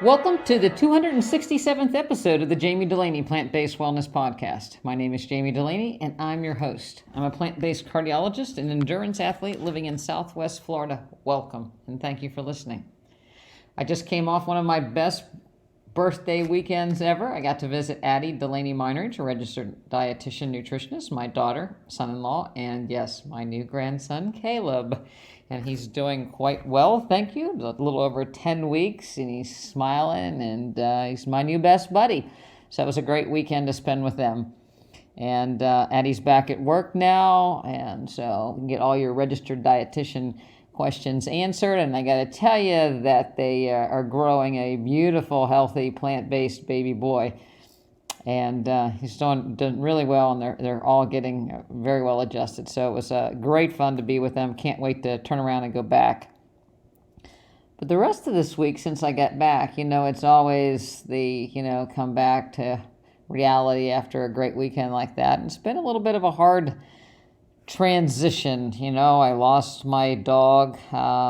Welcome to the 267th episode of the Jami Dulaney Plant-Based Wellness Podcast. My name is Jami Dulaney, and I'm your host. I'm a plant-based cardiologist and endurance athlete living in Southwest Florida. Welcome, and thank you for listening. I just came off one of my best birthday weekends ever. I got to visit Addie Dulaney Meinerage, a registered dietitian nutritionist, my daughter, son-in-law, and yes, my new grandson, Caleb. And he's doing quite well, thank you. A little over 10 weeks, and he's smiling, and he's my new best buddy. So it was a great weekend to spend with them. And Addie's back at work now, and so you can get all your registered dietitian questions answered. And I got to tell you that they are growing a beautiful, healthy, plant-based baby boy. And he's doing really well, and they're all getting very well adjusted. So it was great fun to be with them. Can't wait to turn around and go back. But the rest of this week, since I got back, it's always the, come back to reality after a great weekend like that. And it's been a little bit of a hard transition. I lost my dog,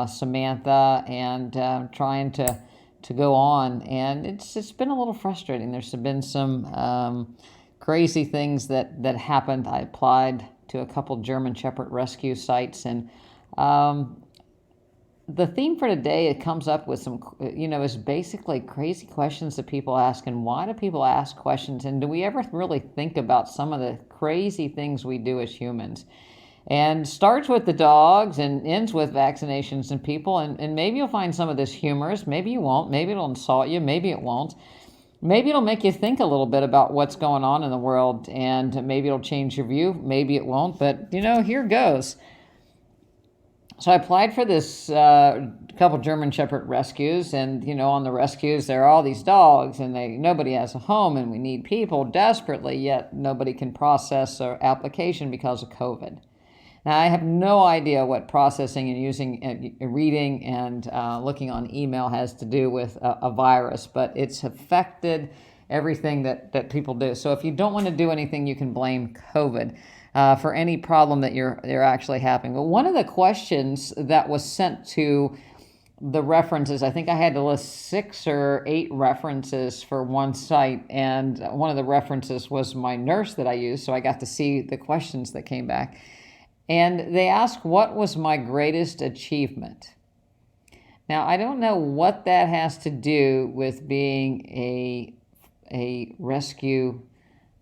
Samantha, and trying to go on, and it's been a little frustrating. There's been some crazy things that happened. I applied to a couple German Shepherd rescue sites, and the theme for today, it comes up with some, is basically crazy questions that people ask, and why do people ask questions, and do we ever really think about some of the crazy things we do as humans? And starts with the dogs and ends with vaccinations and people. And maybe you'll find some of this humorous. Maybe you won't. Maybe it'll insult you. Maybe it won't. Maybe it'll make you think a little bit about what's going on in the world. And maybe it'll change your view. Maybe it won't. But, here goes. So I applied for this couple German Shepherd rescues. And, on the rescues, there are all these dogs. And nobody has a home. And we need people desperately. Yet nobody can process our application because of COVID. Now, I have no idea what processing and using, reading and looking on email has to do with a virus, but it's affected everything that people do. So if you don't want to do anything, you can blame COVID for any problem that you're actually having. But one of the questions that was sent to the references, I think I had to list 6 or 8 references for one site, and one of the references was my nurse that I used, so I got to see the questions that came back. And they asked, what was my greatest achievement? Now, I don't know what that has to do with being a rescue,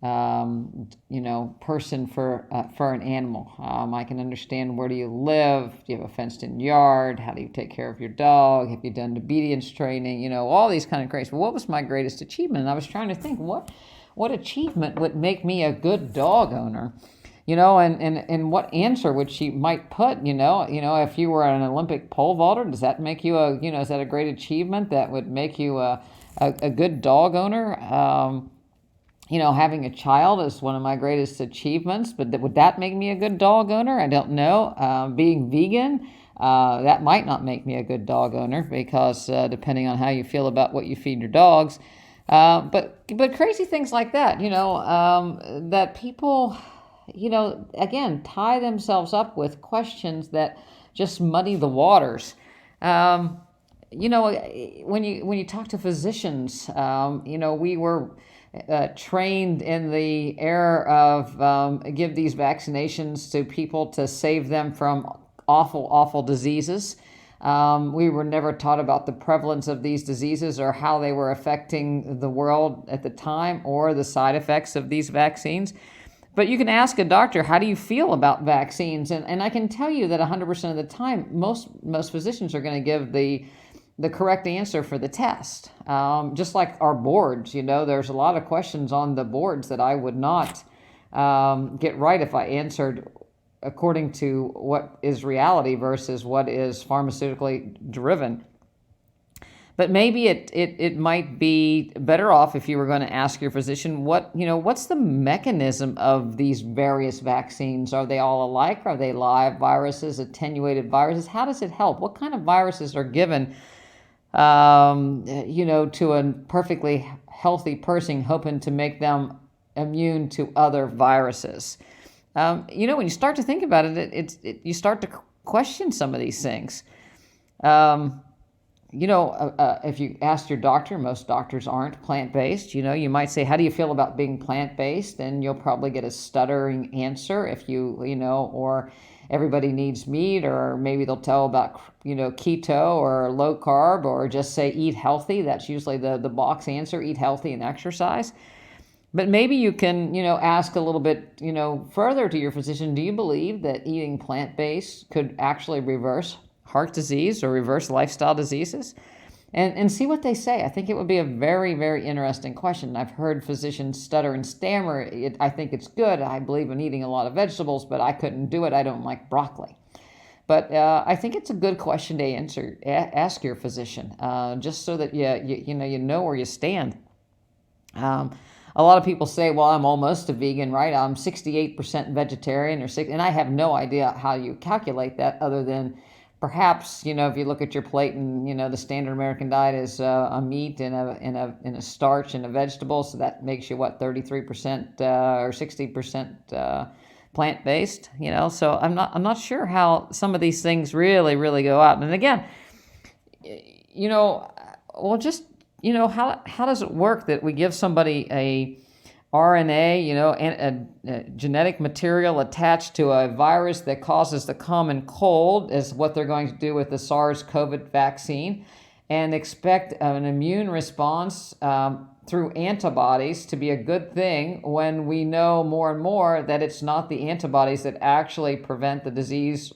person for an animal. I can understand, where do you live? Do you have a fenced-in yard? How do you take care of your dog? Have you done obedience training? All these kind of crazy. But what was my greatest achievement? And I was trying to think, what achievement would make me a good dog owner? And what answer would she might put, if you were an Olympic pole vaulter, does that make you is that a great achievement that would make you a good dog owner? Having a child is one of my greatest achievements, but would that make me a good dog owner? I don't know. Being vegan, that might not make me a good dog owner, because depending on how you feel about what you feed your dogs. But crazy things like that, that people, again, tie themselves up with questions that just muddy the waters. When you talk to physicians, we were trained in the era of give these vaccinations to people to save them from awful, awful diseases. We were never taught about the prevalence of these diseases or how they were affecting the world at the time, or the side effects of these vaccines. But you can ask a doctor, how do you feel about vaccines? And I can tell you that 100% of the time, most physicians are going to give the correct answer for the test. Just like our boards, there's a lot of questions on the boards that I would not get right if I answered according to what is reality versus what is pharmaceutically driven. But maybe it might be better off if you were going to ask your physician, what's the mechanism of these various vaccines? Are they all alike? Are they live viruses, attenuated viruses? How does it help? What kind of viruses are given, to a perfectly healthy person, hoping to make them immune to other viruses? When you start to think about it, you start to question some of these things. if you ask your doctor, most doctors aren't plant-based. You might say, how do you feel about being plant-based? And you'll probably get a stuttering answer if or everybody needs meat, or maybe they'll tell about, keto or low carb, or just say eat healthy. That's usually the box answer, eat healthy and exercise. But maybe you can, ask a little bit, further to your physician, do you believe that eating plant-based could actually reverse heart disease or reverse lifestyle diseases? And see what they say. I think it would be a very, very interesting question. I've heard physicians stutter and stammer. I think it's good. I believe in eating a lot of vegetables, but I couldn't do it. I don't like broccoli. But I think it's a good question to answer. Ask your physician, just so that you know where you stand. A lot of people say, well, I'm almost a vegan, right? I'm 68% vegetarian and I have no idea how you calculate that, other than perhaps, if you look at your plate and, the standard American diet is a meat and a starch and a vegetable. So that makes you 33% or 60% plant-based, so I'm not sure how some of these things really, really go out. And again, just, how does it work that we give somebody a RNA, and a genetic material attached to a virus that causes the common cold, is what they're going to do with the SARS-CoV vaccine, and expect an immune response through antibodies to be a good thing, when we know more and more that it's not the antibodies that actually prevent the disease.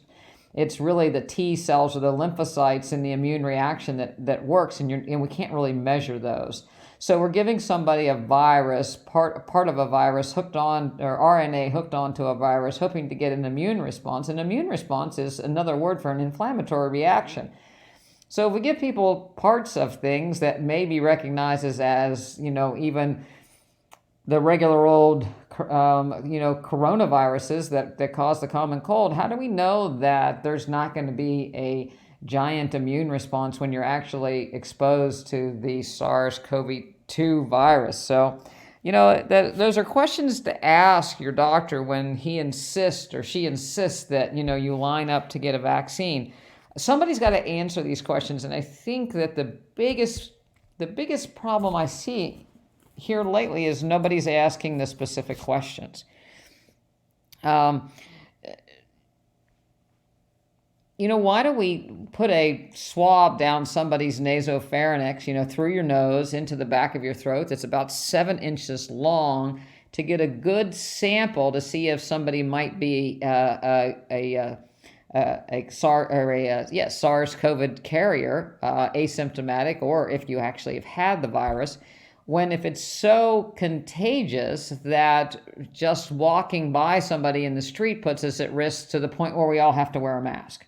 It's really the T cells or the lymphocytes in the immune reaction that works, and we can't really measure those. So we're giving somebody a virus, part of a virus hooked on, or RNA hooked onto a virus, hoping to get an immune response. An immune response is another word for an inflammatory reaction. So if we give people parts of things that may be recognized as even the regular old, coronaviruses that cause the common cold, how do we know that there's not going to be a giant immune response when you're actually exposed to the SARS-CoV-2 virus? So, those are questions to ask your doctor when he insists or she insists that, you line up to get a vaccine. Somebody's got to answer these questions. And I think that the biggest problem I see here lately is nobody's asking the specific questions. Why do we put a swab down somebody's nasopharynx, through your nose into the back of your throat that's about 7 inches long, to get a good sample to see if somebody might be a SARS-CoV carrier, asymptomatic, or if you actually have had the virus, when if it's so contagious that just walking by somebody in the street puts us at risk to the point where we all have to wear a mask.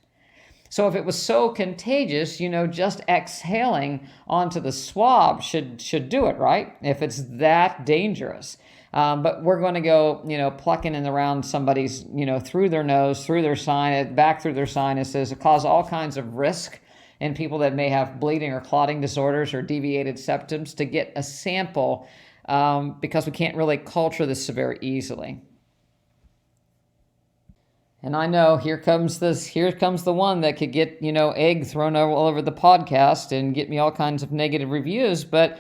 So if it was so contagious, just exhaling onto the swab should do it, right? If it's that dangerous. But we're going to go, plucking in around somebody's, through their nose, through their sinus, back through their sinuses, cause all kinds of risk in people that may have bleeding or clotting disorders or deviated septums, to get a sample, because we can't really culture this very easily. And I know here comes the one that could get, egg thrown all over the podcast and get me all kinds of negative reviews. But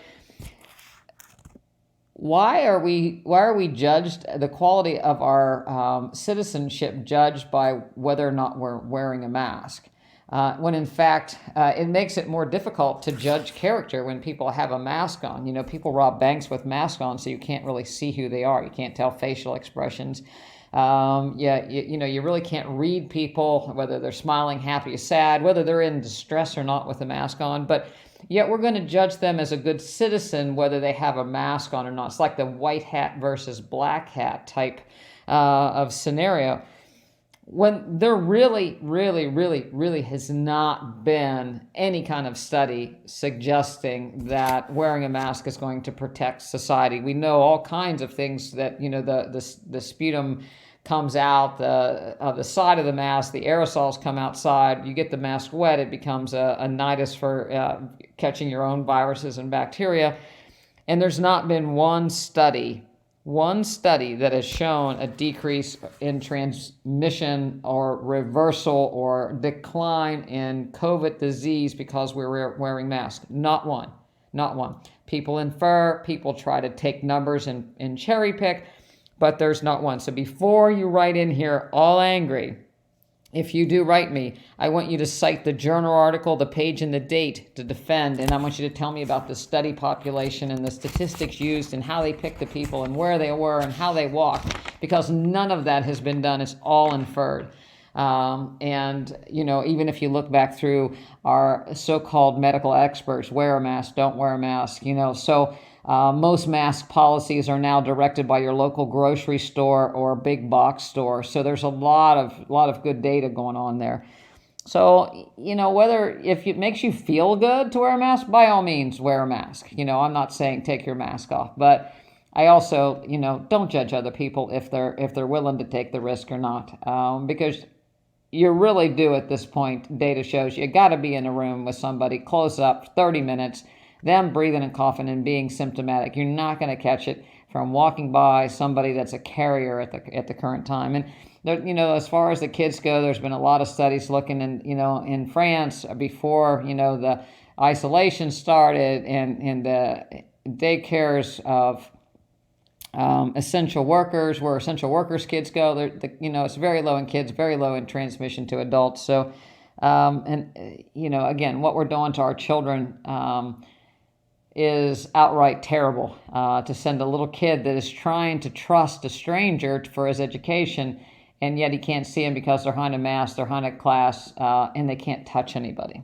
why are we judged, the quality of our citizenship judged by whether or not we're wearing a mask? When in fact, it makes it more difficult to judge character when people have a mask on. People rob banks with masks on, so you can't really see who they are. You can't tell facial expressions. You really can't read people, whether they're smiling, happy, sad, whether they're in distress or not with a mask on. But yet we're going to judge them as a good citizen whether they have a mask on or not. It's like the white hat versus black hat type of scenario, when there really, really, really, really has not been any kind of study suggesting that wearing a mask is going to protect society. We know all kinds of things that, the sputum comes out of the side of the mask, the aerosols come outside, you get the mask wet, it becomes a nidus for catching your own viruses and bacteria. And there's not been one study one study that has shown a decrease in transmission or reversal or decline in COVID disease because we're wearing masks. Not one. Not one. People infer, people try to take numbers and cherry pick, but there's not one. So before you write in here all angry, if you do write me, I want you to cite the journal article, the page and the date to defend, and I want you to tell me about the study population and the statistics used and how they picked the people and where they were and how they walked, because none of that has been done. It's all inferred. And, even if you look back through our so-called medical experts, wear a mask, don't wear a mask, most mask policies are now directed by your local grocery store or big box store. So there's a lot of good data going on there. So, if it makes you feel good to wear a mask, by all means, wear a mask. I'm not saying take your mask off, but I also, don't judge other people if they're willing to take the risk or not, because you really do at this point. Data shows you got to be in a room with somebody close up, 30 minutes, them breathing and coughing and being symptomatic. You're not going to catch it from walking by somebody that's a carrier at the current time. And there, as far as the kids go, there's been a lot of studies looking in France before the isolation started and the daycares of essential workers, where essential workers kids go. It's very low in kids, very low in transmission to adults. So, again, what we're doing to our children is outright terrible. To send a little kid that is trying to trust a stranger for his education, and yet he can't see him because they're behind a mask, they're behind a class, and they can't touch anybody.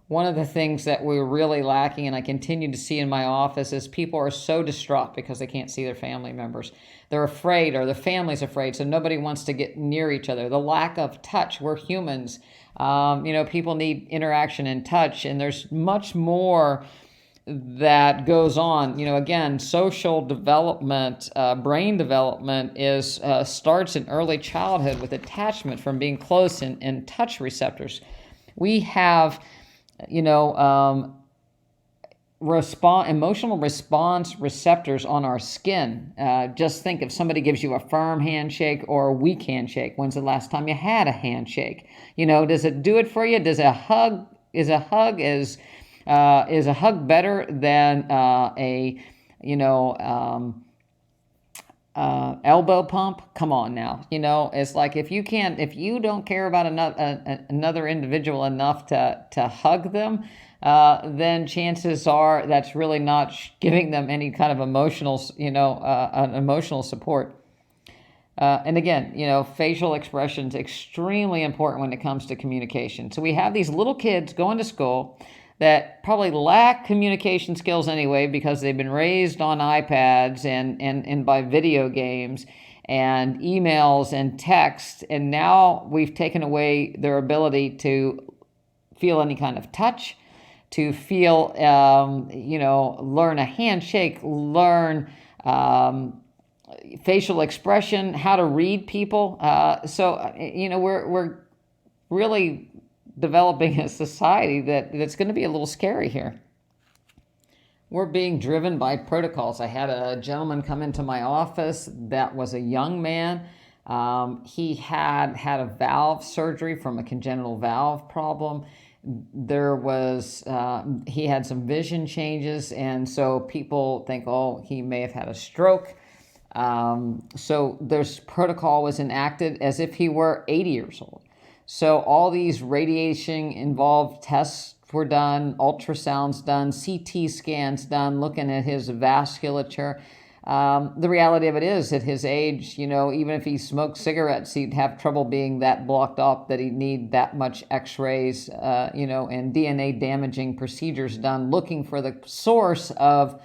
One of the things that we're really lacking, and I continue to see in my office, is people are so distraught because they can't see their family members. They're afraid, or the family's afraid, so nobody wants to get near each other. The lack of touch. We're humans. People need interaction and touch, and there's much more that goes on. Again, social development, brain development starts in early childhood with attachment from being close and touch receptors. We have emotional response receptors on our skin. Just think, if somebody gives you a firm handshake or a weak handshake, when's the last time you had a handshake? Does it do it for you? Does a hug better than elbow pump? Come on now. It's like, if you don't care about another individual enough to hug them, then chances are that's really not giving them any kind of emotional support. And again, facial expressions extremely important when it comes to communication. So we have these little kids going to school that probably lack communication skills anyway, because they've been raised on iPads and by video games and emails and text, and now we've taken away their ability to feel any kind of touch, to feel, learn a handshake, learn facial expression, how to read people. We're really developing a society that's going to be a little scary here. We're being driven by protocols. I had a gentleman come into my office that was a young man. He had a valve surgery from a congenital valve problem. He had some vision changes, and so people think, he may have had a stroke. So there's protocol was enacted as if he were 80 years old. So all these radiation-involved tests were done, ultrasounds done, CT scans done, looking at his vasculature. The reality of it is, at his age, even if he smoked cigarettes, he'd have trouble being that blocked off that he'd need that much x-rays, and DNA damaging procedures done, looking for the source of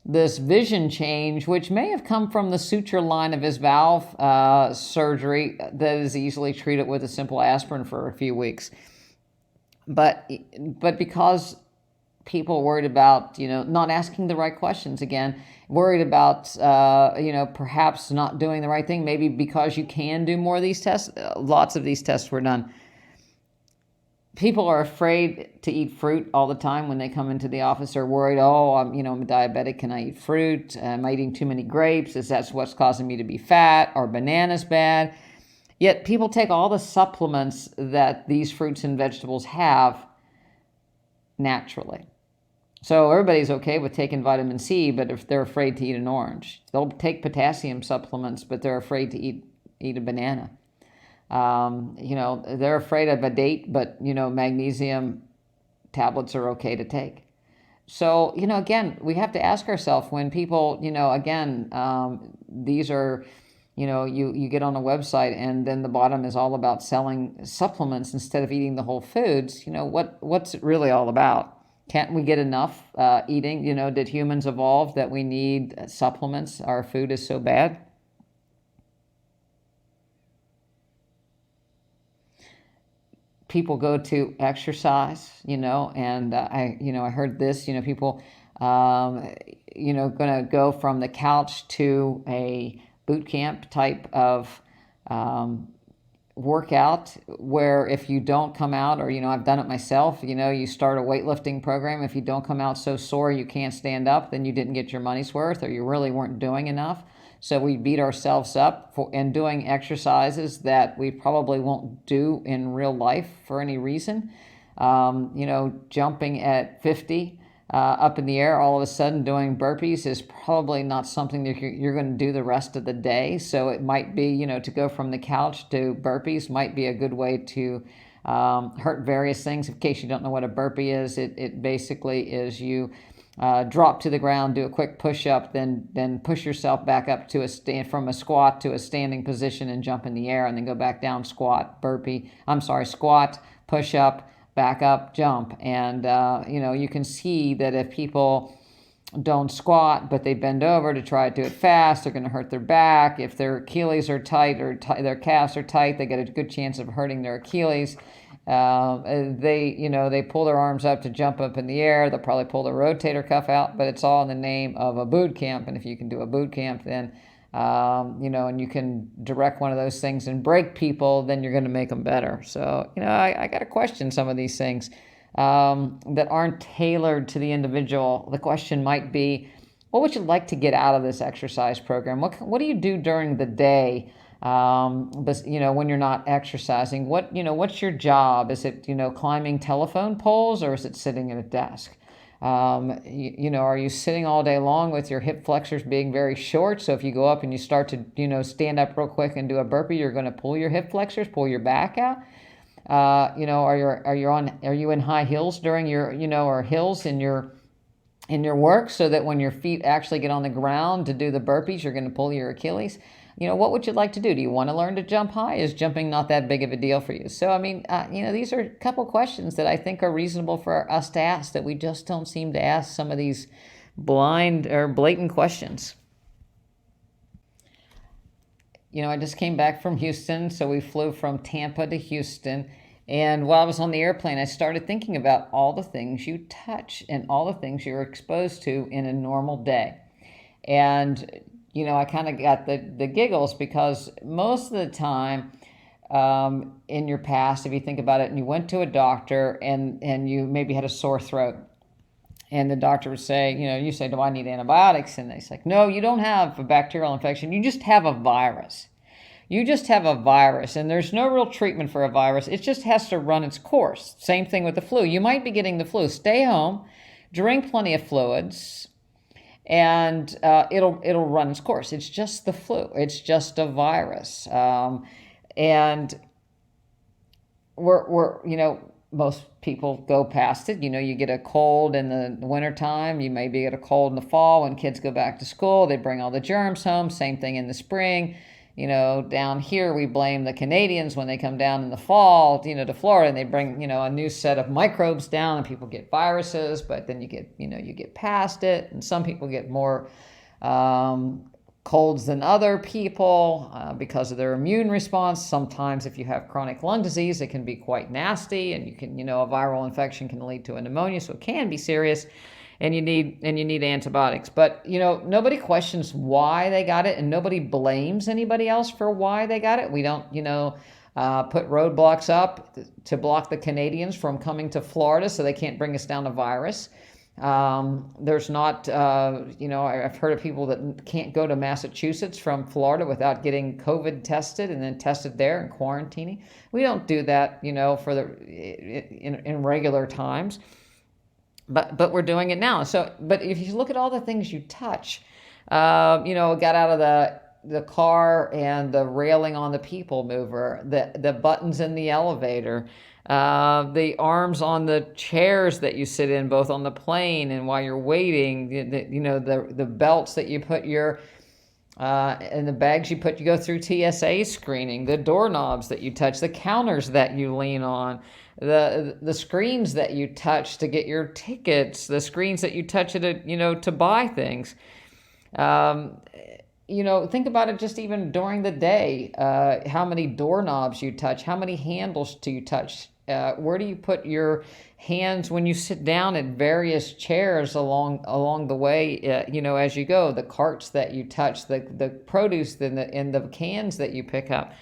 this vision change, which may have come from the suture line of his valve surgery that is easily treated with a simple aspirin for a few weeks. But because people worried about, not asking the right questions again, worried about, perhaps not doing the right thing, maybe, maybe, because you can do more of these tests, lots of these tests were done. Lots of these tests were done. But because people worried about, not asking the right questions again, worried about, perhaps not doing the right thing, maybe because you can do more of these tests, lots of these tests were done. But because people worried about, not asking the right questions again, worried about, perhaps not doing the right thing, maybe because you can do more of these tests, lots of these tests were done. People are afraid to eat fruit all the time when they come into the office. They're worried, oh, I'm a diabetic. Can I eat fruit? Am I eating too many grapes? Is that what's causing me to be fat? Are bananas bad? Yet people take all the supplements that these fruits and vegetables have naturally. So everybody's okay with taking vitamin C, but if they're afraid to eat an orange, they'll take potassium supplements, but they're afraid to eat a banana. They're afraid of a date, but, magnesium tablets are okay to take. So, again, we have to ask ourselves when people, these are, you get on a website and then the bottom is all about selling supplements instead of eating the whole foods. What's it really all about? Can't we get enough eating? Did humans evolve that we need supplements? Our food is so bad. People go to exercise, and I heard this, people, going to go from the couch to a boot camp type of workout where if you don't come out, or, I've done it myself, you start a weightlifting program. If you don't come out so sore you can't stand up, then you didn't get your money's worth, or you really weren't doing enough. So we beat ourselves up in doing exercises that we probably won't do in real life for any reason. Jumping at 50 up in the air, all of a sudden doing burpees is probably not something that you're going to do the rest of the day. So it might be, to go from the couch to burpees might be a good way to hurt various things. In case you don't know what a burpee is, it basically is you drop to the ground, do a quick push-up, then push yourself back up to from a squat to a standing position and jump in the air, and then go back down, squat, push-up, back up, jump. And, you can see that if people don't squat, but they bend over to try to do it fast, they're going to hurt their back. If their Achilles are tight or their calves are tight, they get a good chance of hurting their Achilles. They pull their arms up to jump up in the air. They'll probably pull their rotator cuff out, but it's all in the name of a boot camp. And if you can do a boot camp, then, and you can direct one of those things and break people, then you're going to make them better. So, I got to question some of these things that aren't tailored to the individual. The question might be, what would you like to get out of this exercise program? What do you do during the day? But when you're not exercising, what's your job? Is it, climbing telephone poles, or is it sitting at a desk? Are you sitting all day long with your hip flexors being very short? So if you go up and you start to, stand up real quick and do a burpee, you're going to pull your hip flexors, pull your back out. Are you in high heels during your, or heels in your work, so that when your feet actually get on the ground to do the burpees, you're going to pull your Achilles? What would you like to do? Do you want to learn to jump high? Is jumping not that big of a deal for you? So, these are a couple questions that I think are reasonable for us to ask that we just don't seem to ask some of these blind or blatant questions. I just came back from Houston, so we flew from Tampa to Houston. And while I was on the airplane, I started thinking about all the things you touch and all the things you're exposed to in a normal day. And I kind of got the giggles, because most of the time in your past, if you think about it, and you went to a doctor and you maybe had a sore throat, and the doctor would say, you say, do I need antibiotics? And they say, no, you don't have a bacterial infection. You just have a virus. You just have a virus, and there's no real treatment for a virus. It just has to run its course. Same thing with the flu. You might be getting the flu. Stay home, drink plenty of fluids, and it'll run its course. It's just the flu. It's just a virus, and we're most people go past it. You get a cold in the wintertime. You maybe get a cold in the fall when kids go back to school. They bring all the germs home. Same thing in the spring. Down here we blame the Canadians when they come down in the fall, to Florida, and they bring, a new set of microbes down, and people get viruses, but then you get past it. And some people get more colds than other people because of their immune response. Sometimes if you have chronic lung disease, it can be quite nasty, and a viral infection can lead to a pneumonia, so it can be serious. And you need antibiotics. But, nobody questions why they got it, and nobody blames anybody else for why they got it. We don't, put roadblocks up to block the Canadians from coming to Florida so they can't bring us down the virus. There's not, I've heard of people that can't go to Massachusetts from Florida without getting COVID tested and then tested there and quarantining. We don't do that, for in regular times, but we're doing it now. So, but if you look at all the things you touch, got out of the car and the railing on the people mover, the buttons in the elevator, the arms on the chairs that you sit in, both on the plane and while you're waiting, the belts that you put and the bags you go through TSA screening, the doorknobs that you touch, the counters that you lean on, the screens that you touch to get your tickets, the screens that you touch to buy things. Think about it just even during the day, how many doorknobs you touch, how many handles do you touch, where do you put your hands when you sit down at various chairs along the way, as you go, the carts that you touch, the produce in the cans that you pick up,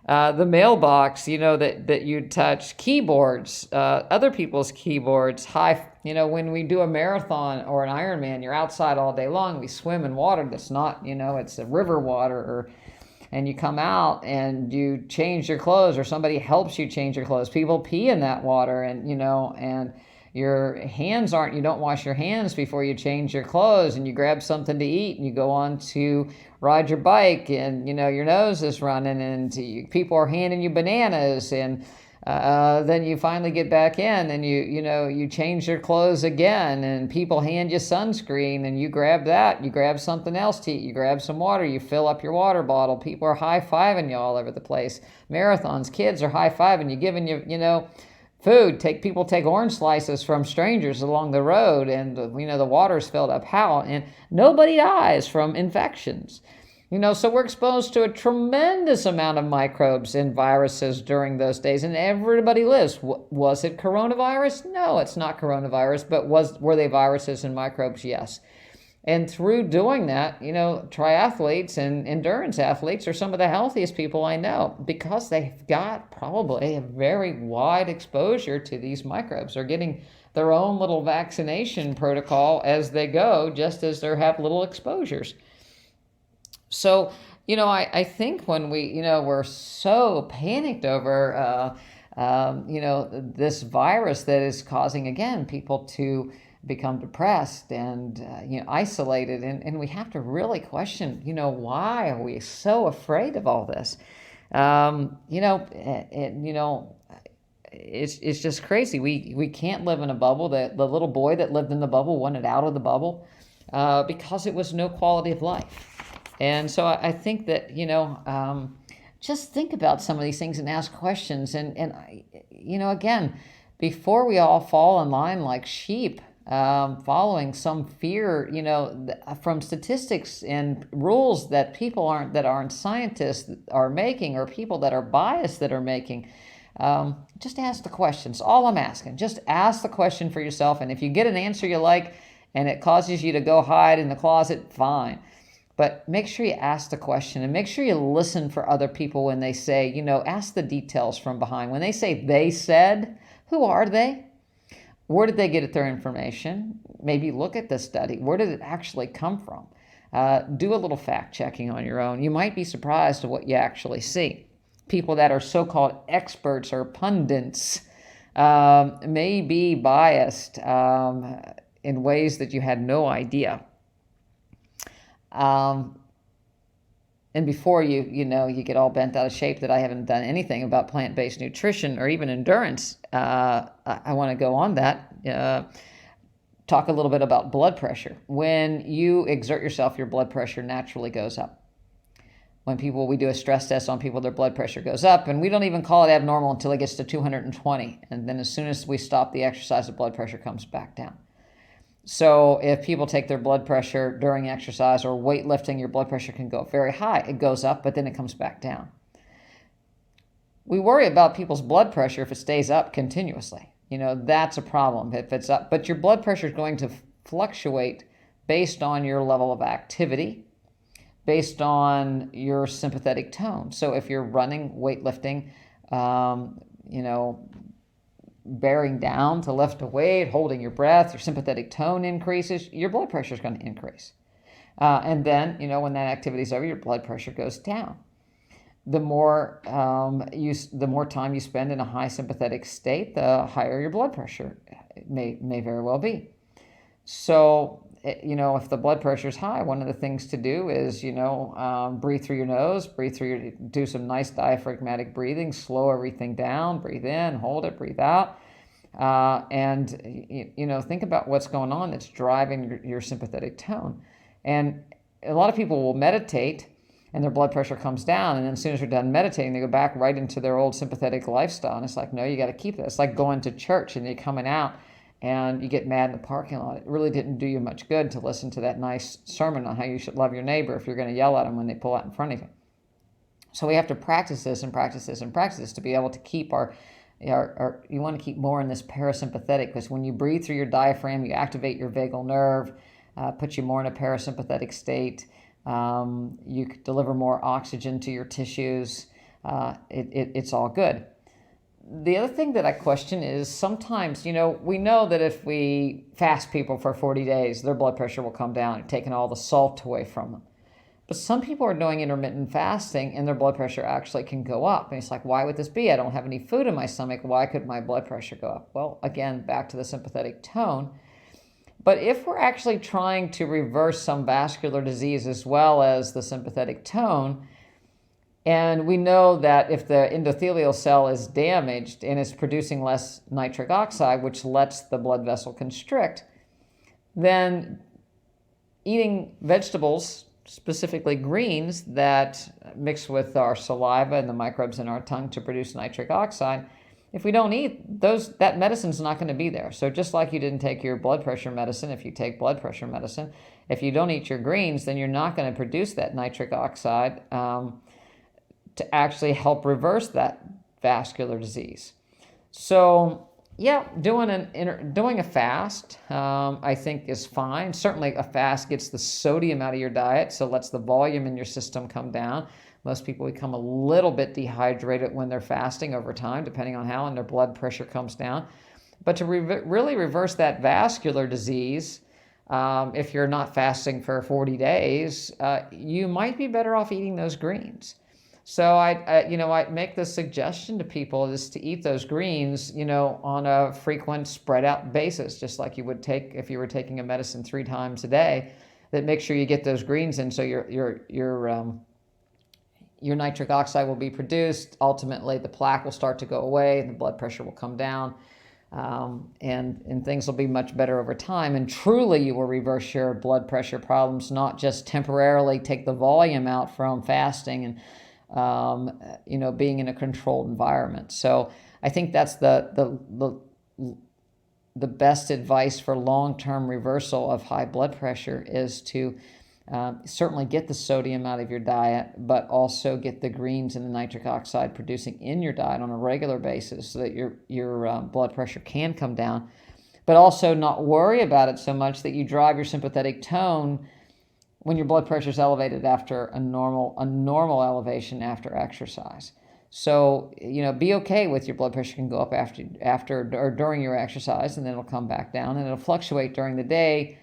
the mailbox, that you touch, keyboards, other people's keyboards, when we do a marathon or an Ironman, you're outside all day long, we swim in water that's not, it's a river water, and you come out and you change your clothes or somebody helps you change your clothes. People pee in that water and your hands you don't wash your hands before you change your clothes, and you grab something to eat and you go on to ride your bike and, your nose is running and people are handing you bananas, and then you finally get back in and you change your clothes again, and people hand you sunscreen and you grab that, you grab something else to eat, you grab some water, you fill up your water bottle, people are high-fiving you all over the place. Marathons, kids are high-fiving you, giving you, food. People take orange slices from strangers along the road, and the water's filled up. How? And nobody dies from infections. So we're exposed to a tremendous amount of microbes and viruses during those days, and everybody lives. Was it coronavirus? No, it's not coronavirus, but were they viruses and microbes? Yes. And through doing that, triathletes and endurance athletes are some of the healthiest people I know, because they've got probably a very wide exposure to these microbes. They're getting their own little vaccination protocol as they go, just as they have little exposures. So, I think when we're so panicked over, this virus that is causing, again, people to become depressed and, isolated. And we have to really question, why are we so afraid of all this? It's just crazy. We can't live in a bubble. The little boy that lived in the bubble wanted out of the bubble because it was no quality of life. And so I think that, just think about some of these things and ask questions. And again, before we all fall in line like sheep, following some fear, from statistics and rules that that aren't scientists are making, or people that are biased that are making, just ask the questions. All I'm asking, just ask the question for yourself. And if you get an answer you like and it causes you to go hide in the closet, fine. But make sure you ask the question, and make sure you listen for other people when they say, ask the details from behind. When they say they said, who are they? Where did they get their information? Maybe look at the study. Where did it actually come from? Do a little fact checking on your own. You might be surprised at what you actually see. People that are so-called experts or pundits may be biased in ways that you had no idea. And before you get all bent out of shape that I haven't done anything about plant-based nutrition or even endurance, I want to go on that. Talk a little bit about blood pressure. When you exert yourself, your blood pressure naturally goes up. We do a stress test on people, their blood pressure goes up, and we don't even call it abnormal until it gets to 220. And then as soon as we stop the exercise, the blood pressure comes back down. So if people take their blood pressure during exercise or weightlifting, your blood pressure can go very high. It goes up, but then it comes back down. We worry about people's blood pressure if it stays up continuously. That's a problem if it's up. But your blood pressure is going to fluctuate based on your level of activity, based on your sympathetic tone. So if you're running, weightlifting, you know, bearing down to lift a weight, holding your breath, your sympathetic tone increases, your blood pressure is going to increase. And then, when that activity is over, your blood pressure goes down. The more time you spend in a high sympathetic state, the higher your blood pressure may very well be. So, if the blood pressure is high, one of the things to do is, breathe through your nose, do some nice diaphragmatic breathing, slow everything down, breathe in, hold it, breathe out. And think about what's going on that's driving your sympathetic tone. And a lot of people will meditate and their blood pressure comes down, and then as soon as they're done meditating, they go back right into their old sympathetic lifestyle. And it's like, no, you got to keep that. It's like going to church and you're coming out and you get mad in the parking lot. It really didn't do you much good to listen to that nice sermon on how you should love your neighbor if you're going to yell at them when they pull out in front of you. So we have to practice this and practice this and practice this to be able to keep you want to keep more in this parasympathetic, because when you breathe through your diaphragm, you activate your vagal nerve, puts you more in a parasympathetic state. You deliver more oxygen to your tissues. It's all good. The other thing that I question is sometimes, we know that if we fast people for 40 days, their blood pressure will come down, taking all the salt away from them. But some people are doing intermittent fasting and their blood pressure actually can go up. And it's like, why would this be? I don't have any food in my stomach. Why could my blood pressure go up? Well, again, back to the sympathetic tone. But if we're actually trying to reverse some vascular disease as well as the sympathetic tone, and we know that if the endothelial cell is damaged and is producing less nitric oxide, which lets the blood vessel constrict, then eating vegetables, specifically greens, that mix with our saliva and the microbes in our tongue to produce nitric oxide, if we don't eat those, that medicine's not going to be there. So just like you didn't take your blood pressure medicine, if you take blood pressure medicine, if you don't eat your greens, then you're not going to produce that nitric oxide to actually help reverse that vascular disease. So yeah, doing a fast, I think is fine. Certainly a fast gets the sodium out of your diet, so lets the volume in your system come down. Most people become a little bit dehydrated when they're fasting over time, depending on how, and their blood pressure comes down. But to really reverse that vascular disease, if you're not fasting for 40 days, you might be better off eating those greens. So I make the suggestion to people is to eat those greens, on a frequent spread out basis, just like you would take if you were taking a medicine 3 times a day. That make sure you get those greens in, so your nitric oxide will be produced. Ultimately, the plaque will start to go away, and the blood pressure will come down, and things will be much better over time. And truly, you will reverse your blood pressure problems, not just temporarily take the volume out from fasting and being in a controlled environment. So I think that's the best advice for long-term reversal of high blood pressure is to certainly get the sodium out of your diet, but also get the greens and the nitric oxide producing in your diet on a regular basis so that your blood pressure can come down, but also not worry about it so much that you drive your sympathetic tone when your blood pressure is elevated after a normal elevation after exercise. So, be okay with your blood pressure can go up after or during your exercise, and then it'll come back down, and it'll fluctuate during the day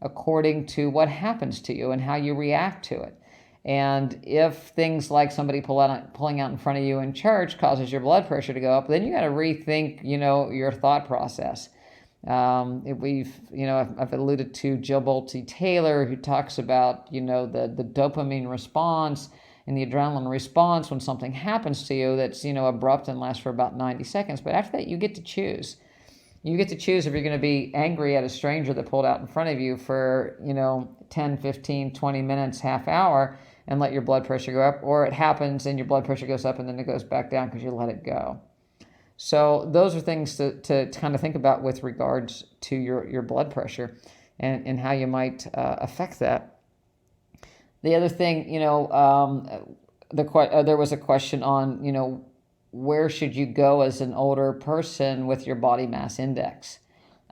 according to what happens to you and how you react to it. And if things like somebody pulling out in front of you in church causes your blood pressure to go up, then you got to rethink, your thought process. I've alluded to Jill Bolte Taylor, who talks about, the dopamine response and the adrenaline response when something happens to you that's, abrupt and lasts for about 90 seconds. But after that, you get to choose. You get to choose if you're going to be angry at a stranger that pulled out in front of you for, 10, 15, 20 minutes, half hour, and let your blood pressure go up, or it happens and your blood pressure goes up and then it goes back down because you let it go. So those are things to kind of think about with regards to your blood pressure and how you might affect that. The other thing, there was a question on, where should you go as an older person with your body mass index?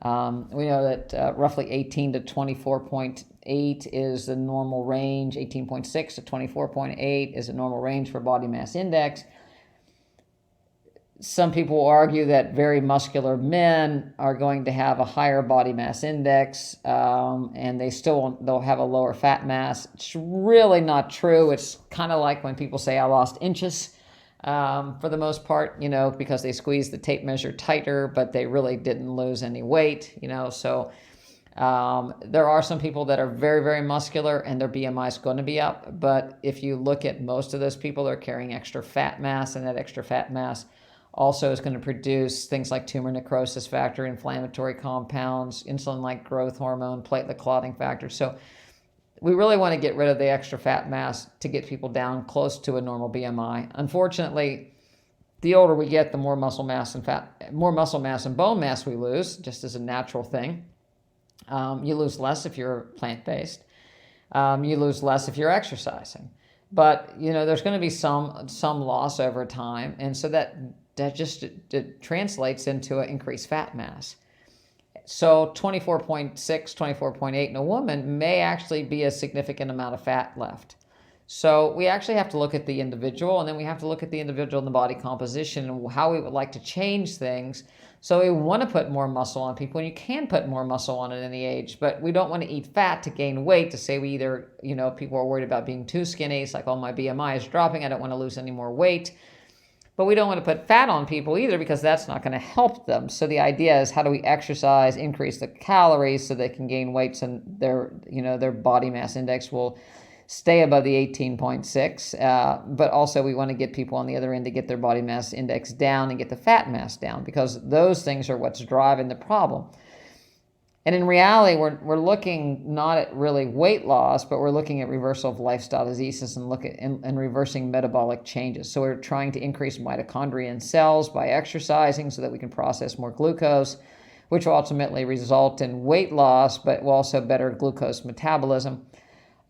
We know that roughly 18 to 24.8 is the normal range. 18.6 to 24.8 is a normal range for body mass index. some people will argue that very muscular men are going to have a higher body mass index, and they'll have a lower fat mass. It's really not true. It's kind of like when people say I lost inches, for the most part, because they squeezed the tape measure tighter, but they really didn't lose any weight, So there are some people that are very, very muscular and their BMI is going to be up. But if you look at most of those people, they're carrying extra fat mass, and that extra fat mass also is going to produce things like tumor necrosis factor, inflammatory compounds, insulin-like growth hormone, platelet clotting factor. So we really want to get rid of the extra fat mass to get people down close to a normal BMI. Unfortunately, the older we get, the more muscle mass and bone mass we lose, just as a natural thing. You lose less if you're plant-based. You lose less if you're exercising. But, there's going to be some loss over time. And so that just it translates into an increased fat mass. So 24.6, 24.8 in a woman may actually be a significant amount of fat left. So we actually have to look at the individual, and then we have to look at the individual and the body composition and how we would like to change things. So we want to put more muscle on people, and you can put more muscle on at any age, but we don't want to eat fat to gain weight, to say we either, people are worried about being too skinny. It's like, oh, my BMI is dropping. I don't want to lose any more weight. But we don't want to put fat on people either, because that's not going to help them. So the idea is, how do we exercise, increase the calories so they can gain weight, and their body mass index will stay above the 18.6. But also we want to get people on the other end to get their body mass index down and get the fat mass down, because those things are what's driving the problem. And in reality, we're looking not at really weight loss, but we're looking at reversal of lifestyle diseases and reversing metabolic changes. So we're trying to increase mitochondria in cells by exercising so that we can process more glucose, which will ultimately result in weight loss, but will also better glucose metabolism.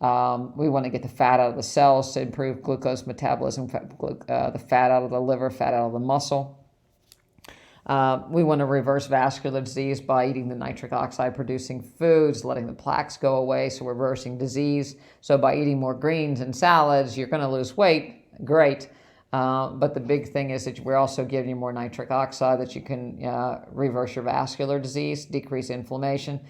We want to get the fat out of the cells to improve glucose metabolism, the fat out of the liver, fat out of the muscle. We want to reverse vascular disease by eating the nitric oxide producing foods, letting the plaques go away, so reversing disease. So by eating more greens and salads, you're going to lose weight. Great. But the big thing is that we're also giving you more nitric oxide, that you can reverse your vascular disease, decrease inflammation.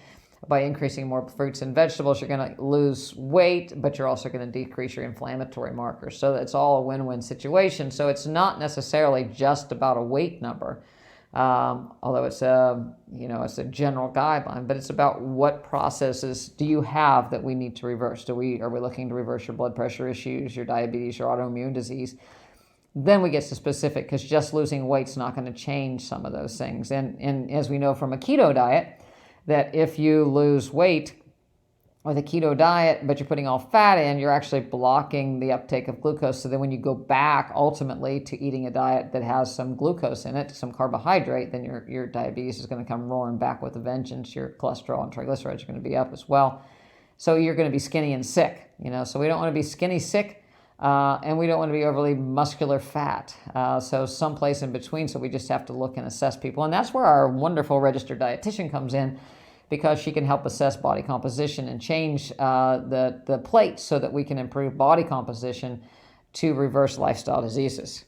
By increasing more fruits and vegetables, you're going to lose weight, but you're also going to decrease your inflammatory markers. So it's all a win-win situation. So it's not necessarily just about a weight number. Although it's it's a general guideline, but it's about what processes do you have that we need to reverse. Are we looking to reverse your blood pressure issues, your diabetes, your autoimmune disease? Then we get to specific, because just losing weight's not going to change some of those things. And as we know from a keto diet, that if you lose weight with a keto diet, but you're putting all fat in, you're actually blocking the uptake of glucose. So then when you go back ultimately to eating a diet that has some glucose in it, some carbohydrate, then your diabetes is going to come roaring back with a vengeance. Your cholesterol and triglycerides are going to be up as well. So you're going to be skinny and sick, So we don't want to be skinny, sick, and we don't want to be overly muscular fat. So someplace in between. So we just have to look and assess people. And that's where our wonderful registered dietitian comes in, because she can help assess body composition and change the plate so that we can improve body composition to reverse lifestyle diseases.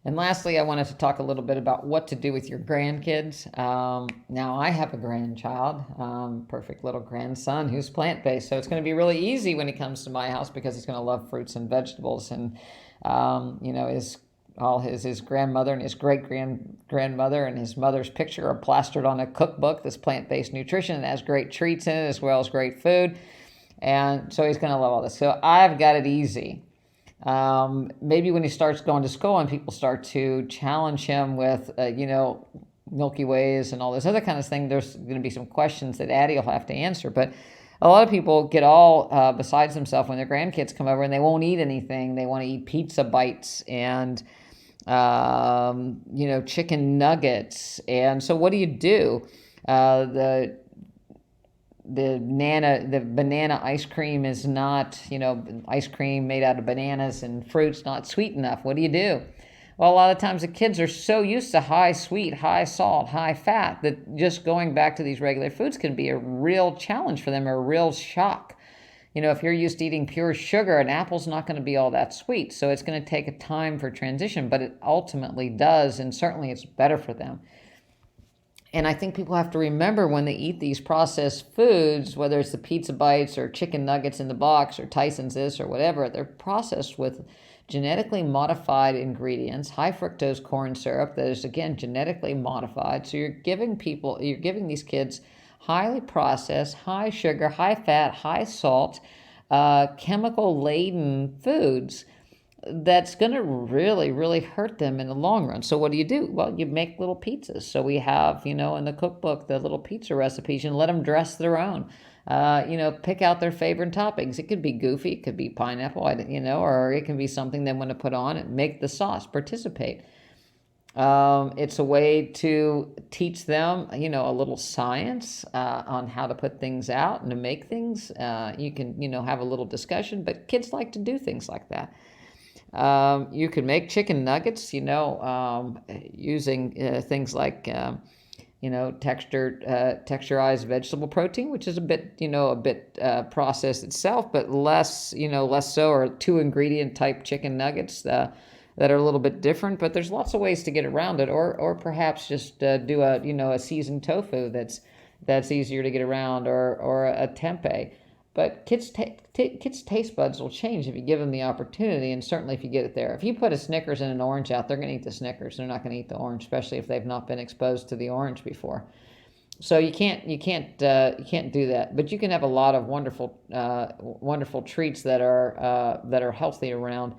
And lastly, I wanted to talk a little bit about what to do with your grandkids. Now, I have a grandchild, perfect little grandson who's plant-based, so it's going to be really easy when he comes to my house, because he's going to love fruits and vegetables, and his grandmother and his great-grandmother and his mother's picture are plastered on a cookbook that's plant-based nutrition and has great treats in it as well as great food. And so he's going to love all this. So I've got it easy. Maybe when he starts going to school and people start to challenge him with, Milky Ways and all this other kind of thing, there's going to be some questions that Addie will have to answer. But a lot of people get all besides themselves when their grandkids come over and they won't eat anything. They want to eat pizza bites and chicken nuggets. And so what do? The banana ice cream is not, ice cream made out of bananas and fruits, not sweet enough. What do? Well, a lot of times the kids are so used to high sweet, high salt, high fat, that just going back to these regular foods can be a real challenge for them, or a real shock. If you're used to eating pure sugar, an apple's not going to be all that sweet. So it's going to take a time for transition, but it ultimately does, and certainly it's better for them. And I think people have to remember when they eat these processed foods, whether it's the pizza bites or chicken nuggets in the box or Tyson's this or whatever, they're processed with genetically modified ingredients, high fructose corn syrup that is, again, genetically modified. So you're giving these kids highly processed, high sugar, high fat, high salt, chemical-laden foods that's going to really, really hurt them in the long run. So what do? Well, you make little pizzas. So we have, in the cookbook, the little pizza recipes, and let them dress their own. Pick out their favorite toppings. It could be goofy, it could be pineapple, or it can be something they want to put on it. Make the sauce, participate. It's a way to teach them, a little science on how to put things out and to make things. You can, have a little discussion, but kids like to do things like that. You can make chicken nuggets, using things like, texturized vegetable protein, which is a bit processed itself, but less so, or 2-ingredient type chicken nuggets that are a little bit different. But there's lots of ways to get around it, or perhaps just do a seasoned tofu that's easier to get around, or a tempeh. But kids' taste buds will change if you give them the opportunity, and certainly if you get it there. If you put a Snickers and an orange out, they're going to eat the Snickers. They're not going to eat the orange, especially if they've not been exposed to the orange before. So you can't do that. But you can have a lot of wonderful treats that are healthy around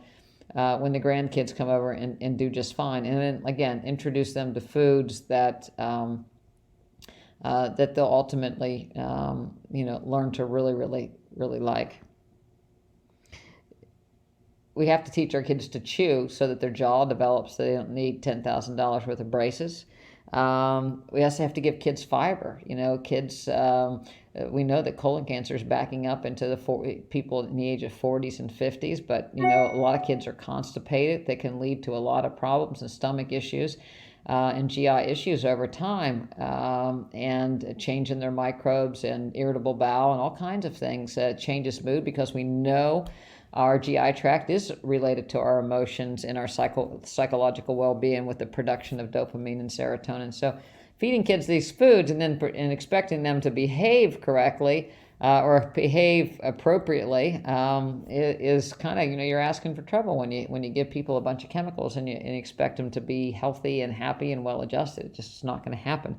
when the grandkids come over and do just fine. And then again, introduce them to foods that they'll ultimately, learn to really, really, really like. We have to teach our kids to chew so that their jaw develops, so they don't need $10,000 worth of braces. We also have to give kids fiber. Kids, we know that colon cancer is backing up into the people in the age of 40s and 50s, but, a lot of kids are constipated. That can lead to a lot of problems and stomach issues. And GI issues over time, and change in their microbes and irritable bowel and all kinds of things. Changes mood, because we know our GI tract is related to our emotions and our psychological well-being with the production of dopamine and serotonin. So feeding kids these foods and expecting them to behave correctly or behave appropriately is kind of, you're asking for trouble when you give people a bunch of chemicals and you expect them to be healthy and happy and well-adjusted. It's just not going to happen.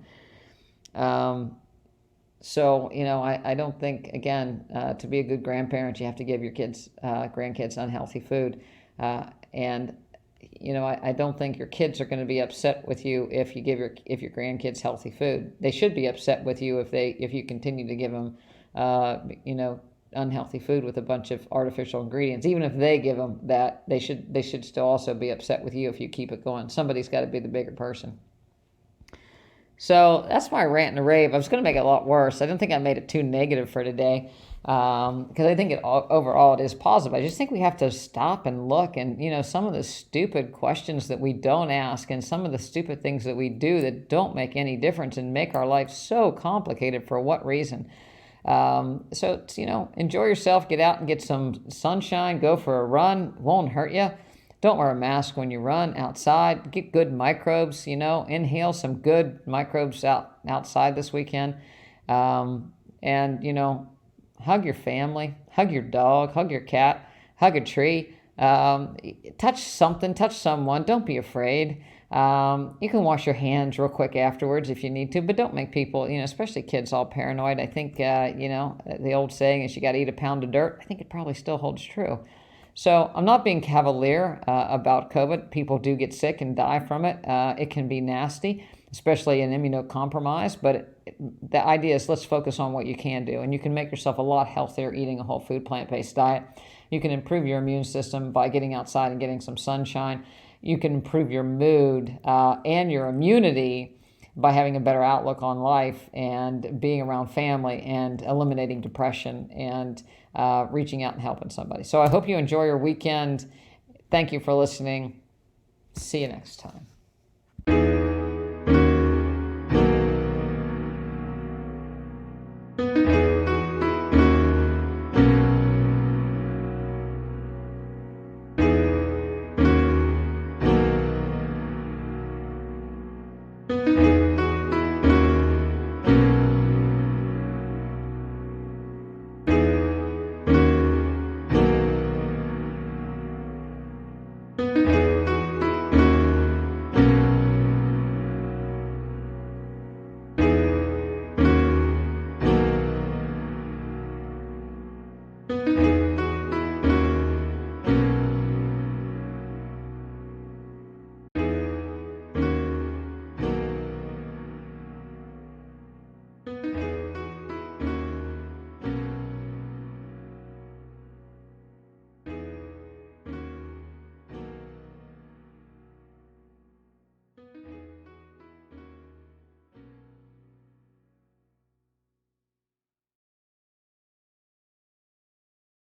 So, I don't think, again, to be a good grandparent, you have to give your grandkids unhealthy food. And I don't think your kids are going to be upset with you if you give your grandkids healthy food. They should be upset with you if you continue to give them unhealthy food with a bunch of artificial ingredients. Even if they give them that, they should still also be upset with you if you keep it going. Somebody's got to be the bigger person. So that's my rant and rave. I was going to make it a lot worse. I don't think I made it too negative for today, because I think overall it is positive. I just think we have to stop and look, and some of the stupid questions that we don't ask, and some of the stupid things that we do that don't make any difference and make our life so complicated. For what reason? So it's, enjoy yourself, get out and get some sunshine, go for a run, won't hurt you. Don't wear a mask when you run outside. Get good microbes, inhale some good microbes outside this weekend. And, hug your family, hug your dog, hug your cat, hug a tree, touch something, touch someone. Don't be afraid. You can wash your hands real quick afterwards if you need to, but don't make people, especially kids, all paranoid. I think, the old saying is you got to eat a pound of dirt. I think it probably still holds true. So I'm not being cavalier about COVID. People do get sick and die from it. It can be nasty, especially in immunocompromised, but the idea is let's focus on what you can do. And you can make yourself a lot healthier eating a whole food, plant-based diet. You can improve your immune system by getting outside and getting some sunshine. You can improve your mood and your immunity by having a better outlook on life and being around family and eliminating depression and reaching out and helping somebody. So I hope you enjoy your weekend. Thank you for listening. See you next time.